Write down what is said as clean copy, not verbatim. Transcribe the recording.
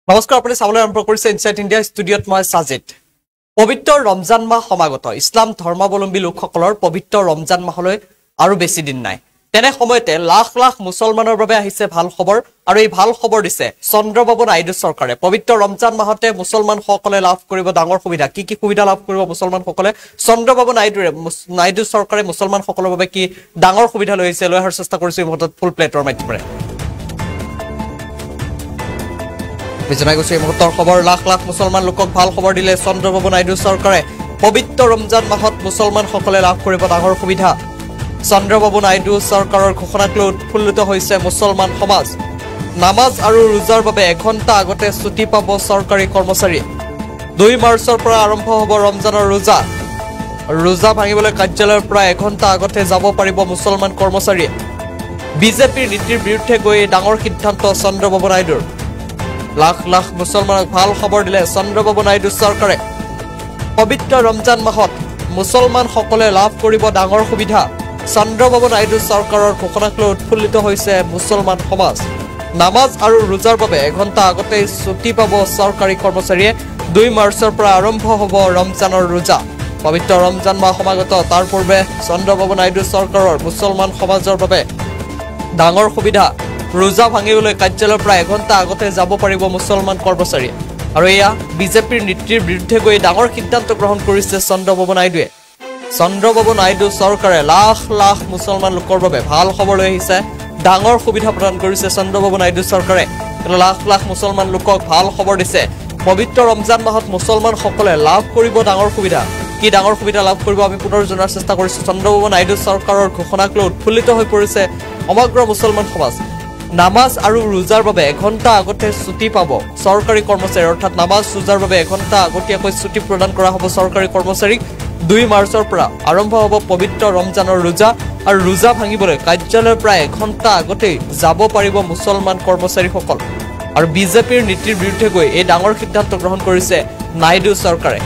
নমস্কাৰ আপুনি চাবলৈ আৰম্ভ কৰিছে ইনসাইট ইণ্ডিয়া ষ্টুডিঅ'ত মই সাজিদ পবিত্ৰ ৰমজান মাহ সমাগত ইছলাম ধৰ্মাৱলম্বী লোকসকলৰ পবিত্ৰ ৰমজান মাহলৈ আৰু বেছি দিন নাই তেনে সময়তে লাখ লাখ মুছলমানৰ বাবে আহিছে ভাল খবৰ আৰু এই ভাল খবৰ দিছে চন্দ্ৰবাবু নাইডু চৰকাৰে পবিত্ৰ ৰমজান মাহতে মুছলমানসকলে লাভ কৰিব ডাঙৰ সুবিধা কি সুবিধা লাভ কৰিব মুছলমানসকলে চন্দ্ৰবাবু নাইডু চৰকাৰে মুছলমানসকলৰ বাবে কি ডাঙৰ সুবিধা লৈছে লৈ অহাৰ চেষ্টা কৰিছে মুহূৰ্তত ফুল প্লেটৰ মাধ্যমেৰে বিজনাই গৈছে মুহূৰ্তৰ খবৰ লাখ লাখ মুছলমান লোকক ভাল খবৰ দিলে চন্দ্ৰবাবু নাইডু চৰকাৰে পবিত্ৰ ৰমজান মাহত মুছলমানসকলে লাভ কৰিব ডাঙৰ সুবিধা চন্দ্ৰবাবু নাইডু চৰকাৰৰ ঘোষণাক লৈ উৎফুল্লিত হৈছে মুছলমান সমাজ নামাজ আৰু ৰোজাৰ বাবে এঘণ্টা আগতে ছুটি পাব চৰকাৰী কৰ্মচাৰী 2 মাৰ্চৰ পৰা আৰম্ভ হ'ব ৰমজানৰ ৰোজা ভাঙিবলৈ কাৰ্যালয়ৰ পৰা এঘণ্টা আগতে যাব পাৰিব মুছলমান কৰ্মচাৰী বিজেপিৰ নীতিৰ বিৰুদ্ধে গৈ ডাঙৰ সিদ্ধান্ত চন্দ্ৰবাবু নাইডুৰ লাখ লাখ মুছলমানক ভাল খবৰ দিলে চন্দ্ৰবাবু নাইডু চৰকাৰে পবিত্ৰ ৰমজান মাহত মুছলমান সকলে লাভ কৰিব ডাঙৰ সুবিধা চন্দ্ৰবাবু নাইডু চৰকাৰৰ ঘোষণাক লৈ উৎফুল্লিত হৈছে মুছলমান সমাজ নামাজ আৰু ৰোজাৰ বাবে এঘণ্টা আগতে ছুটি পাব চৰকাৰী কৰ্মচাৰীয়ে 2 মাৰ্চৰ পৰা আৰম্ভ হ'ব ৰমজানৰ ৰোজা পবিত্ৰ ৰমজান মাহ সমাগত তাৰ পূৰ্বে চন্দ্ৰবাবু নাইডু চৰকাৰৰ মুছলমান সমাজৰ বাবে ডাঙৰ সুবিধা ৰোজা ভাঙিবলৈ কাৰ্যালয়ৰ পৰা এঘণ্টা আগতে যাব পাৰিব মুছলমান কৰ্মচাৰী আৰু এয়া বিজেপিৰ নীতিৰ বিৰুদ্ধে গৈ ডাঙৰ সিদ্ধান্ত গ্ৰহণ কৰিছে চন্দ্ৰবাবু নাইডু চৰকাৰে লাখ লাখ মুছলমান লোকৰ বাবে ভাল খবৰ লৈ আহিছে ডাঙৰ সুবিধা প্ৰদান কৰিছে চন্দ্ৰবাবু নাইডু চৰকাৰে লাখ লাখ মুছলমান লোকক ভাল খবৰ দিছে পবিত্ৰ ৰমজান মাহত মুছলমান সকলে লাভ কৰিব ডাঙৰ সুবিধা কি ডাঙৰ সুবিধা লাভ কৰিব আমি পুনৰ জনাৰ চেষ্টা কৰিছো চন্দ্ৰবাবু নাইডু চৰকাৰৰ ঘোষণাক লৈ উৎফুল্লিত হৈ পৰিছে সমগ্ৰ মুছলমান সমাজ নামাজ আৰু ৰোজাৰ বাবে এঘণ্টা আগতে ছুটি পাব চৰকাৰী কৰ্মচাৰী অৰ্থাৎ নামাজ ৰোজাৰ বাবে এঘণ্টা আগতীয়াকৈ ছুটি প্ৰদান কৰা হ'ব চৰকাৰী কৰ্মচাৰীক 2 মাৰ্চৰ পৰা আৰম্ভ হ'ব পবিত্ৰ ৰমজানৰ ৰোজা আৰু ৰোজা ভাঙিবলৈ কাৰ্যালয়ৰ পৰা এঘণ্টা আগতে যাব পাৰিব মুছলমান কৰ্মচাৰীসকল আৰু বিজেপিৰ নীতিৰ বিৰুদ্ধে গৈ এই ডাঙৰ সিদ্ধান্ত গ্ৰহণ কৰিছে নাইডু চৰকাৰে